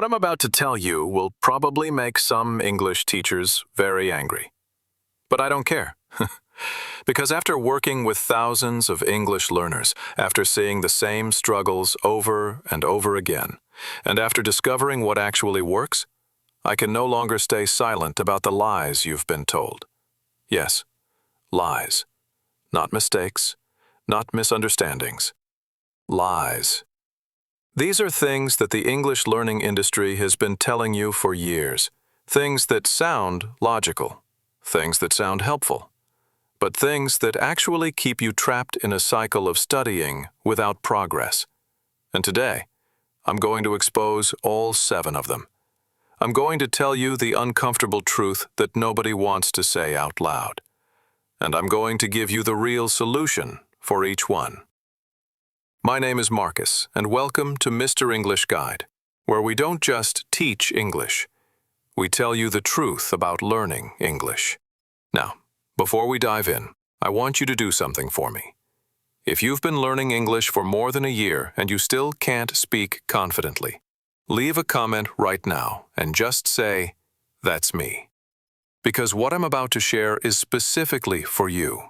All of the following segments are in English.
What I'm about to tell you will probably make some English teachers very angry. But I don't care. Because after working with thousands of English learners, after seeing the same struggles over and over again, and after discovering what actually works, I can no longer stay silent about the lies you've been told. Yes, lies. Not mistakes, not misunderstandings. Lies. These are things that the English learning industry has been telling you for years. Things that sound logical. Things that sound helpful. But things that actually keep you trapped in a cycle of studying without progress. And today, I'm going to expose all 7 of them. I'm going to tell you the uncomfortable truth that nobody wants to say out loud. And I'm going to give you the real solution for each one. My name is Marcus, and welcome to Mr. English Guide, where we don't just teach English. We tell you the truth about learning English. Now, before we dive in, I want you to do something for me. If you've been learning English for more than a year and you still can't speak confidently, leave a comment right now and just say, "That's me." Because what I'm about to share is specifically for you.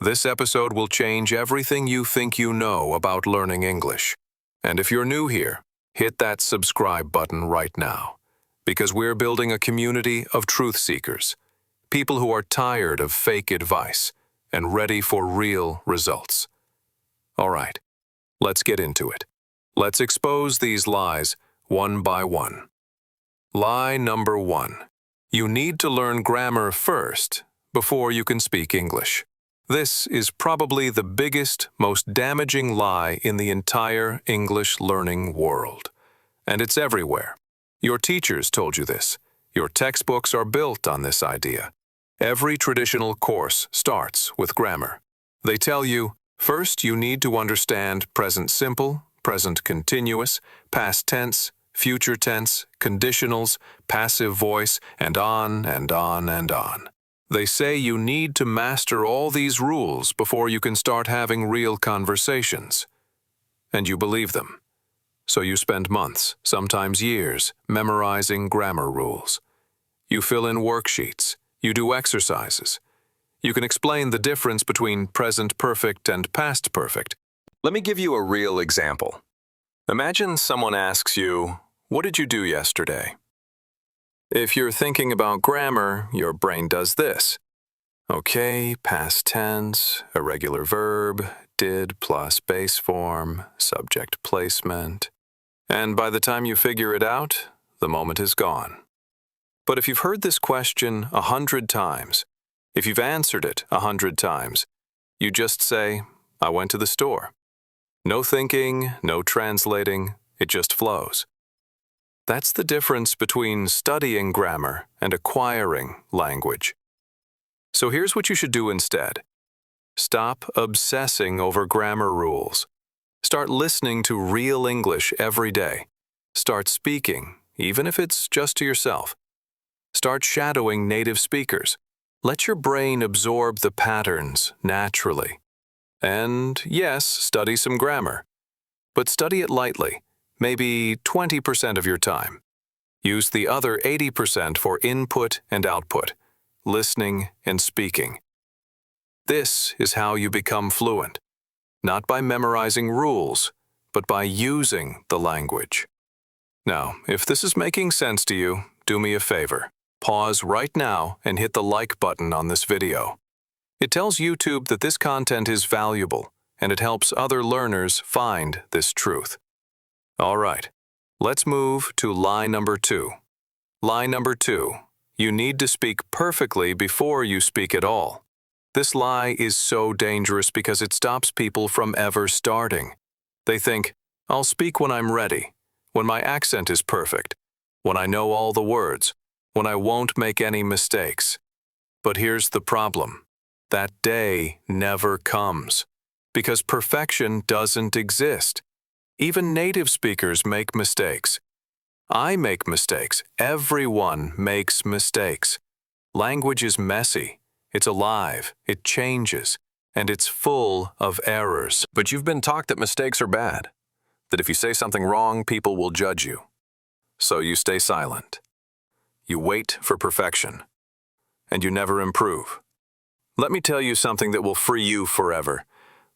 This episode will change everything you think you know about learning English. And if you're new here, hit that subscribe button right now. Because we're building a community of truth seekers. People who are tired of fake advice and ready for real results. All right, let's get into it. Let's expose these lies one by one. Lie number 1. You need to learn grammar first before you can speak English. This is probably the biggest, most damaging lie in the entire English learning world. And it's everywhere. Your teachers told you this. Your textbooks are built on this idea. Every traditional course starts with grammar. They tell you, first you need to understand present simple, present continuous, past tense, future tense, conditionals, passive voice, and on and on and on. They say you need to master all these rules before you can start having real conversations. And you believe them. So you spend months, sometimes years, memorizing grammar rules. You fill in worksheets. You do exercises. You can explain the difference between present perfect and past perfect. Let me give you a real example. Imagine someone asks you, "What did you do yesterday?" If you're thinking about grammar, your brain does this. Okay, past tense, irregular verb, did plus base form, subject placement. And by the time you figure it out, the moment is gone. But if you've heard this question 100 times, if you've answered it 100 times, you just say, "I went to the store." No thinking, no translating, it just flows. That's the difference between studying grammar and acquiring language. So here's what you should do instead. Stop obsessing over grammar rules. Start listening to real English every day. Start speaking, even if it's just to yourself. Start shadowing native speakers. Let your brain absorb the patterns naturally. And yes, study some grammar. But study it lightly, maybe 20% of your time. Use the other 80% for input and output, listening and speaking. This is how you become fluent, not by memorizing rules, but by using the language. Now, if this is making sense to you, do me a favor. Pause right now and hit the like button on this video. It tells YouTube that this content is valuable, and it helps other learners find this truth. All right, let's move to lie number 2. Lie number 2, you need to speak perfectly before you speak at all. This lie is so dangerous because it stops people from ever starting. They think, "I'll speak when I'm ready, when my accent is perfect, when I know all the words, when I won't make any mistakes." But here's the problem. That day never comes, because perfection doesn't exist. Even native speakers make mistakes. I make mistakes. Everyone makes mistakes. Language is messy. It's alive. It changes. And it's full of errors. But you've been taught that mistakes are bad. That if you say something wrong, people will judge you. so you stay silent. You wait for perfection, and you never improve. Let me tell you something that will free you forever.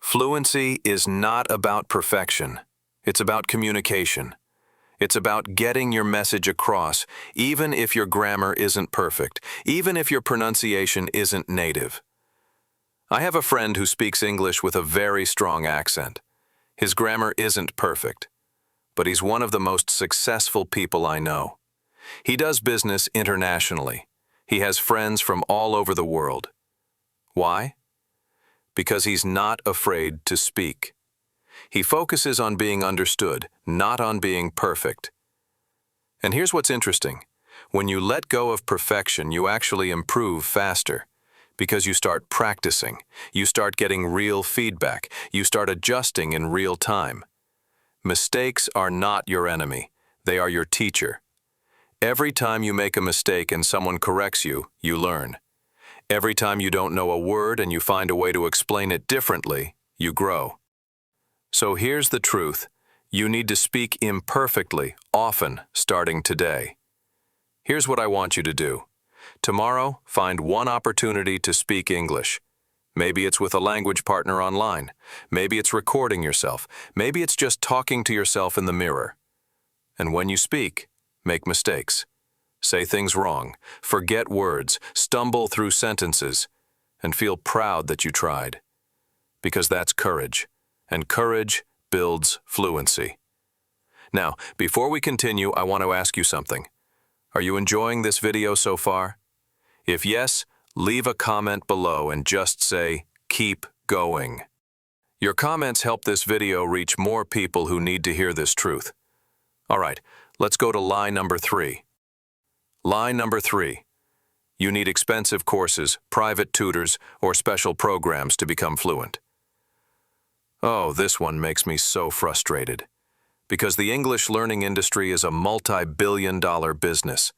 Fluency is not about perfection. It's about communication. It's about getting your message across, even if your grammar isn't perfect, even if your pronunciation isn't native. I have a friend who speaks English with a very strong accent. His grammar isn't perfect, but he's one of the most successful people I know. He does business internationally. He has friends from all over the world. Why? Because he's not afraid to speak. He focuses on being understood, not on being perfect. And here's what's interesting. When you let go of perfection, you actually improve faster. Because you start practicing, you start getting real feedback, you start adjusting in real time. Mistakes are not your enemy, they are your teacher. Every time you make a mistake and someone corrects you, you learn. Every time you don't know a word and you find a way to explain it differently, you grow. So here's the truth. You need to speak imperfectly, often, starting today. Here's what I want you to do. Tomorrow, find one opportunity to speak English. Maybe it's with a language partner online. Maybe it's recording yourself. Maybe it's just talking to yourself in the mirror. And when you speak, make mistakes. Say things wrong, forget words, stumble through sentences, and feel proud that you tried. Because that's courage, and courage builds fluency. Now, before we continue, I want to ask you something. Are you enjoying this video so far? If yes, leave a comment below and just say, "Keep going." Your comments help this video reach more people who need to hear this truth. All right, let's go to lie number 3. Lie number 3. You need expensive courses, private tutors, or special programs to become fluent. Oh, this one makes me so frustrated. Because the English learning industry is a multi-billion-dollar business.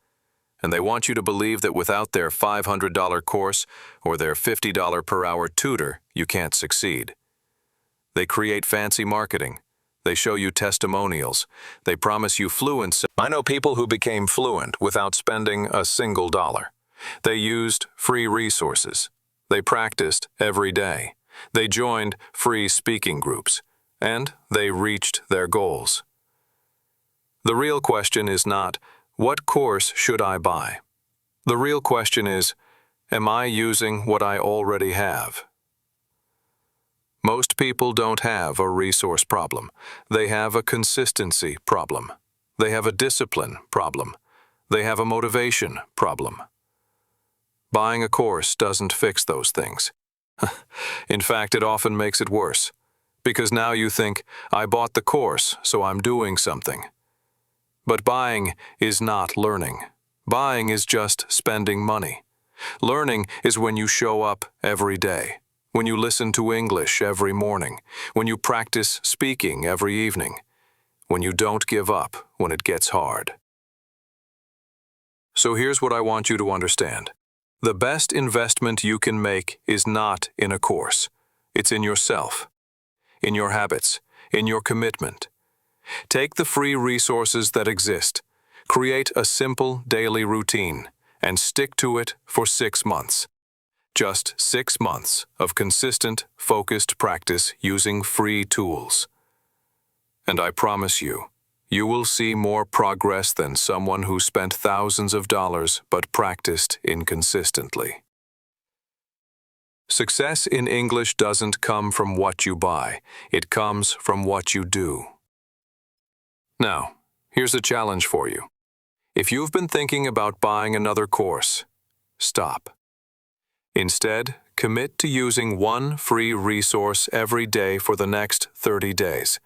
And they want you to believe that without their $500 course or their $50 per hour tutor, you can't succeed. They create fancy marketing. They show you testimonials. They promise you fluency. I know people who became fluent without spending a single dollar. They used free resources. They practiced every day. They joined free speaking groups. And they reached their goals. The real question is not, what course should I buy? The real question is, am I using what I already have? Most people don't have a resource problem. They have a consistency problem. They have a discipline problem. They have a motivation problem. Buying a course doesn't fix those things. In fact, it often makes it worse. Because now you think, I bought the course, so I'm doing something. But buying is not learning. Buying is just spending money. Learning is when you show up every day. When you listen to English every morning, when you practice speaking every evening, when you don't give up when it gets hard. So here's what I want you to understand. The best investment you can make is not in a course. It's in yourself, in your habits, in your commitment. Take the free resources that exist, create a simple daily routine, and stick to it for 6 months. Just 6 months of consistent, focused practice using free tools. And I promise you, you will see more progress than someone who spent thousands of dollars but practiced inconsistently. Success in English doesn't come from what you buy, it comes from what you do. Now, here's a challenge for you. If you've been thinking about buying another course, stop. Instead, commit to using one free resource every day for the next 30 days.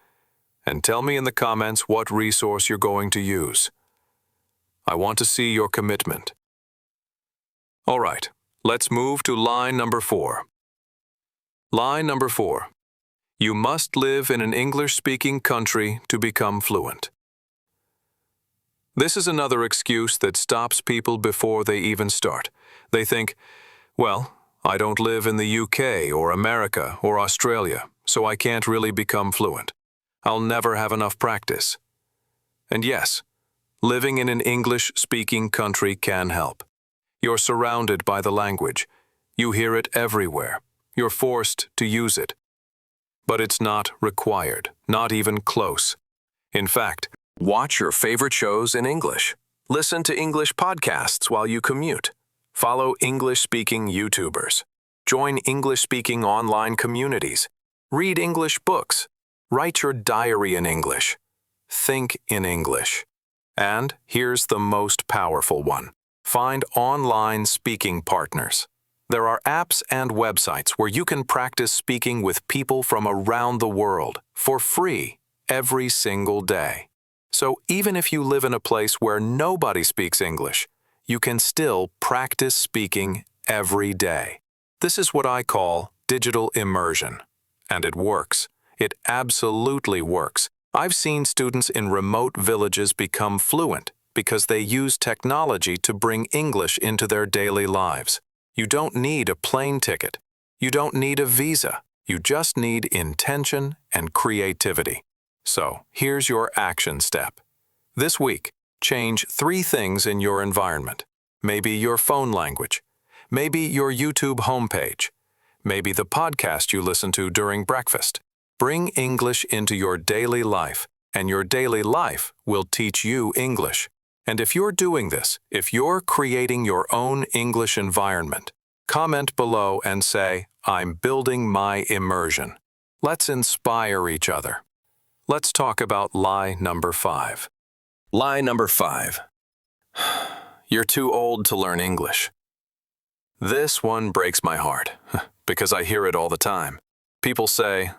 And tell me in the comments what resource you're going to use. I want to see your commitment. All right, let's move to lie number 4. Lie number 4. You must live in an English-speaking country to become fluent. This is another excuse that stops people before they even start. They think, well, I don't live in the UK or America or Australia, so I can't really become fluent. I'll never have enough practice. And yes, Living in an English-speaking country can help. You're surrounded by the language. You hear it everywhere. You're forced to use it. But it's not required, not even close. In fact, watch your favorite shows in English. Listen to English podcasts while you commute. Follow English-speaking YouTubers. Join English-speaking online communities. Read English books. Write your diary in English. Think in English. And here's the most powerful one. Find online speaking partners. There are apps and websites where you can practice speaking with people from around the world for free every single day. So even if you live in a place where nobody speaks English, you can still practice speaking every day. This is what I call digital immersion. And it works. It absolutely works. I've seen students in remote villages become fluent because they use technology to bring English into their daily lives. You don't need a plane ticket. You don't need a visa. You just need intention and creativity. So, here's your action step. This week, change 3 things in your environment. Maybe your phone language. Maybe your YouTube homepage. Maybe the podcast you listen to during breakfast. Bring English into your daily life, and your daily life will teach you English. And if you're doing this, if you're creating your own English environment, comment below and say, "I'm building my immersion." Let's inspire each other. Let's talk about lie number 5. Lie number 5. You're too old to learn English. This one breaks my heart, because I hear it all the time. People say,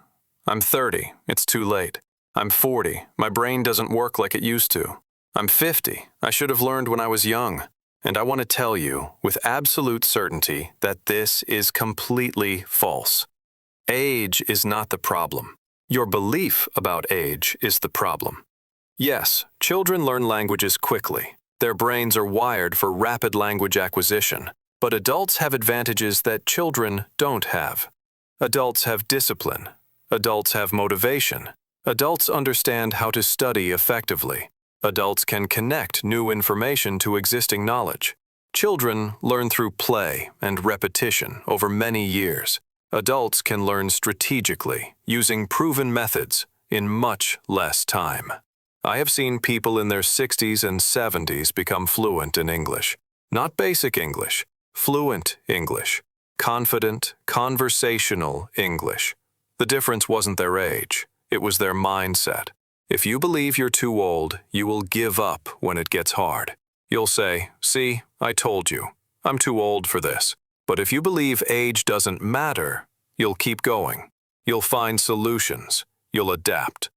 "I'm 30, it's too late. I'm 40, my brain doesn't work like it used to. I'm 50, I should have learned when I was young." And I want to tell you with absolute certainty that this is completely false. Age is not the problem. Your belief about age is the problem. Yes, children learn languages quickly. Their brains are wired for rapid language acquisition. But adults have advantages that children don't have. Adults have discipline. Adults have motivation. Adults understand how to study effectively. Adults can connect new information to existing knowledge. Children learn through play and repetition over many years. Adults can learn strategically, using proven methods, in much less time. I have seen people in their 60s and 70s become fluent in English. Not basic English, fluent English. Confident, conversational English. The difference wasn't their age, it was their mindset. If you believe you're too old, you will give up when it gets hard. You'll say, "See, I told you, I'm too old for this." But if you believe age doesn't matter, you'll keep going. You'll find solutions. You'll adapt.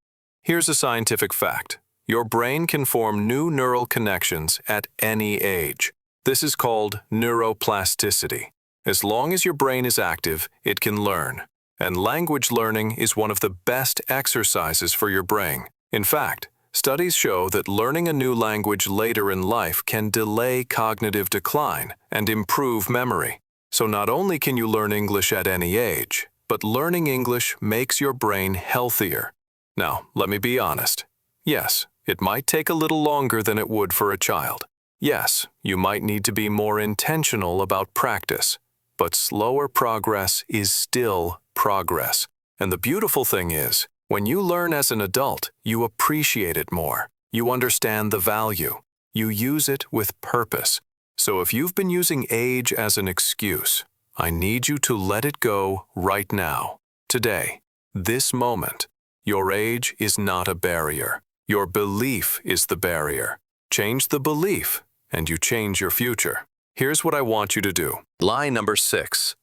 Here's a scientific fact. Your brain can form new neural connections at any age. This is called neuroplasticity. As long as your brain is active, it can learn. And language learning is one of the best exercises for your brain. In fact, studies show that learning a new language later in life can delay cognitive decline and improve memory. So not only can you learn English at any age, but learning English makes your brain healthier. Now, let me be honest. Yes, it might take a little longer than it would for a child. Yes, you might need to be more intentional about practice. But slower progress is still progress. And the beautiful thing is, when you learn as an adult, you appreciate it more. You understand the value. You use it with purpose. So if you've been using age as an excuse, I need you to let it go right now. Today, this moment. Your age is not a barrier. Your belief is the barrier. Change the belief, and you change your future. Here's what I want you to do. Lie number 6.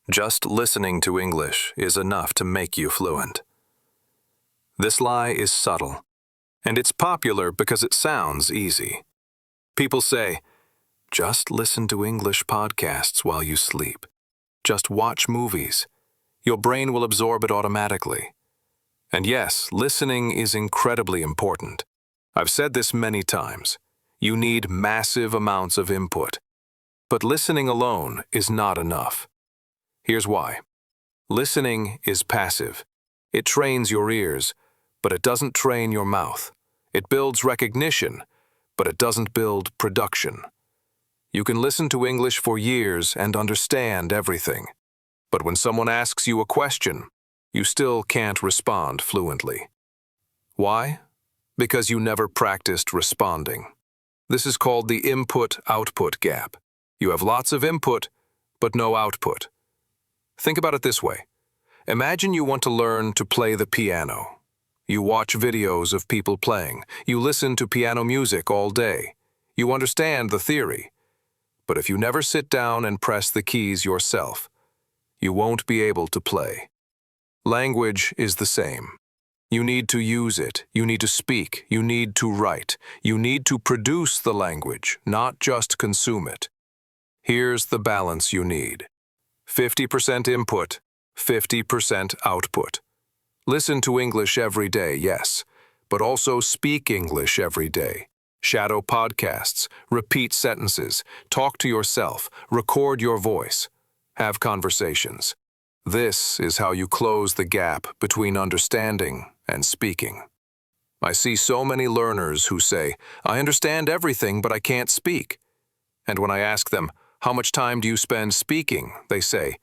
Just listening to English is enough to make you fluent. This lie is subtle, and it's popular because it sounds easy. People say, "Just listen to English podcasts while you sleep. Just watch movies. Your brain will absorb it automatically." And yes, listening is incredibly important. I've said this many times. You need massive amounts of input. But listening alone is not enough. Here's why. Listening is passive. It trains your ears, but it doesn't train your mouth. It builds recognition, but it doesn't build production. You can listen to English for years and understand everything, but when someone asks you a question, you still can't respond fluently. Why? Because you never practiced responding. This is called the input-output gap. You have lots of input, but no output. Think about it this way. Imagine you want to learn to play the piano. You watch videos of people playing. You listen to piano music all day. You understand the theory. But if you never sit down and press the keys yourself, you won't be able to play. Language is the same. You need to use it. You need to speak. You need to write. You need to produce the language, not just consume it. Here's the balance you need. 50% input, 50% output. Listen to English every day, yes, but also speak English every day. Shadow podcasts, repeat sentences, talk to yourself, record your voice, have conversations. This is how you close the gap between understanding and speaking. I see so many learners who say, "I understand everything, but I can't speak." And when I ask them, "How much time do you spend speaking?" they say,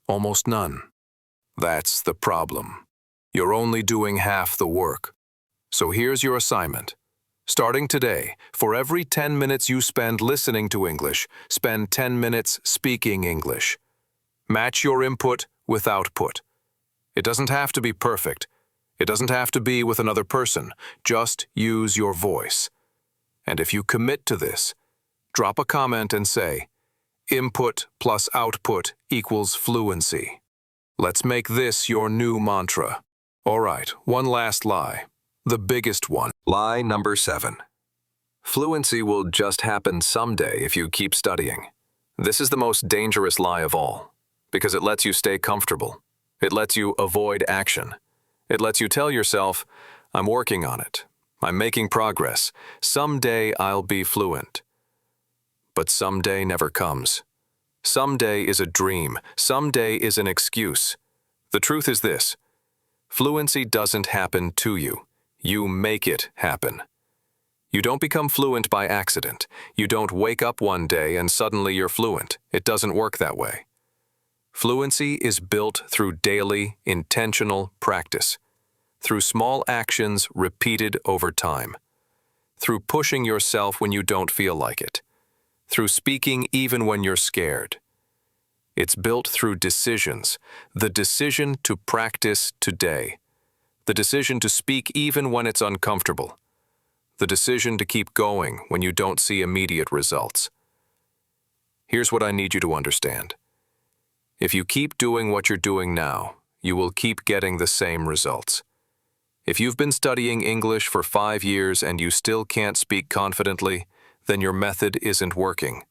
"Almost none." That's the problem. You're only doing half the work. So here's your assignment. Starting today, for every 10 minutes you spend listening to English, spend 10 minutes speaking English. Match your input with output. It doesn't have to be perfect. It doesn't have to be with another person. Just use your voice. And if you commit to this, drop a comment and say, "Input plus output equals fluency." Let's make this your new mantra. All right, one last lie. The biggest one. Lie number 7. Fluency will just happen someday if you keep studying. This is the most dangerous lie of all, because it lets you stay comfortable. It lets you avoid action. It lets you tell yourself, "I'm working on it. I'm making progress. Someday I'll be fluent." But someday never comes. Someday is a dream. Someday is an excuse. The truth is this: fluency doesn't happen to you. You make it happen. You don't become fluent by accident. You don't wake up one day and suddenly you're fluent. It doesn't work that way. Fluency is built through daily, intentional practice, through small actions repeated over time, through pushing yourself when you don't feel like it, through speaking even when you're scared. It's built through decisions, the decision to practice today, the decision to speak even when it's uncomfortable, the decision to keep going when you don't see immediate results. Here's what I need you to understand. If you keep doing what you're doing now, you will keep getting the same results. If you've been studying English for 5 years and you still can't speak confidently, then your method isn't working.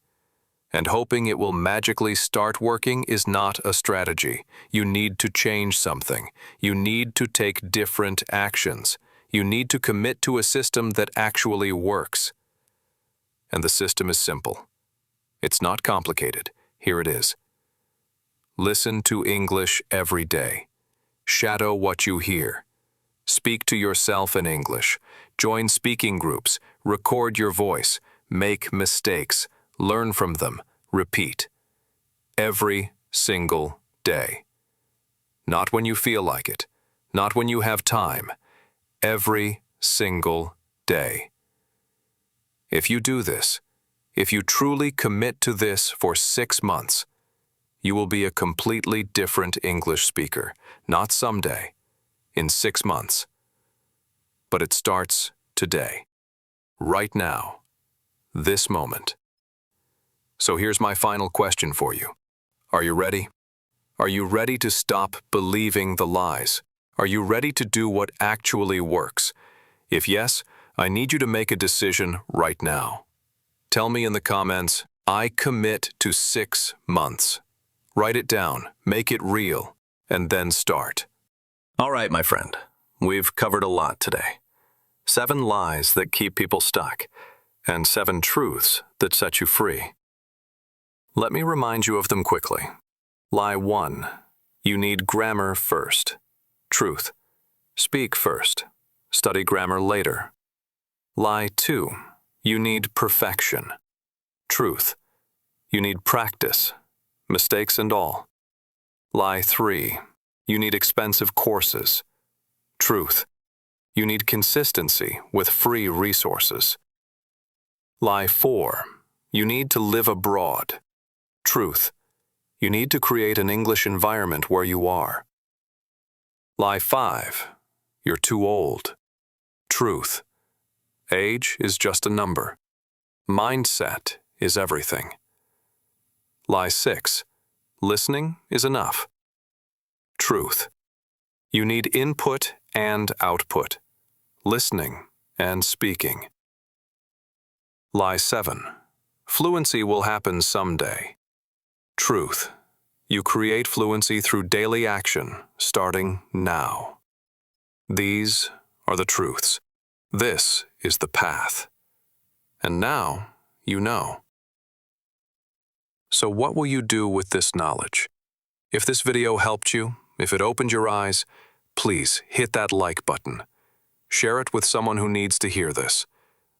And hoping it will magically start working is not a strategy. You need to change something. You need to take different actions. You need to commit to a system that actually works. And the system is simple. It's not complicated. Here it is. Listen to English every day. Shadow what you hear. Speak to yourself in English. Join speaking groups. Record your voice. Make mistakes. Learn from them. Repeat. Every single day. Not when you feel like it. Not when you have time. Every single day. If you do this, if you truly commit to this for 6 months, you will be a completely different English speaker, not someday, in 6 months. But it starts today, right now, this moment. So here's my final question for you. Are you ready? Are you ready to stop believing the lies? Are you ready to do what actually works? If yes, I need you to make a decision right now. Tell me in the comments, "I commit to 6 months." Write it down, make it real, and then start. All right, my friend, we've covered a lot today. 7 lies that keep people stuck, and 7 truths that set you free. Let me remind you of them quickly. Lie 1. You need grammar first. Truth. Speak first. Study grammar later. Lie 2. You need perfection. Truth. You need practice, mistakes and all. Lie 3. You need expensive courses. Truth. You need consistency with free resources. Lie 4. You need to live abroad. Truth. You need to create an English environment where you are. Lie 5. You're too old. Truth. Age is just a number. Mindset is everything. Lie 6. Listening is enough. Truth. You need input and output, listening and speaking. Lie 7. Fluency will happen someday. Truth. You create fluency through daily action, starting now. These are the truths. This is the path. And now you know. So what will you do with this knowledge? If this video helped you, if it opened your eyes, please hit that like button. Share it with someone who needs to hear this.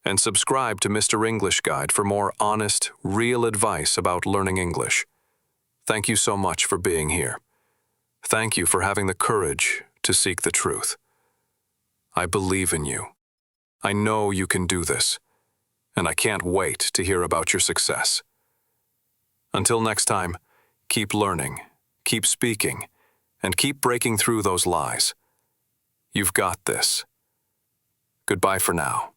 And subscribe to Mr. English Guide for more honest, real advice about learning English. Thank you so much for being here. Thank you for having the courage to seek the truth. I believe in you. I know you can do this, and I can't wait to hear about your success. Until next time, keep learning, keep speaking, and keep breaking through those lies. You've got this. Goodbye for now.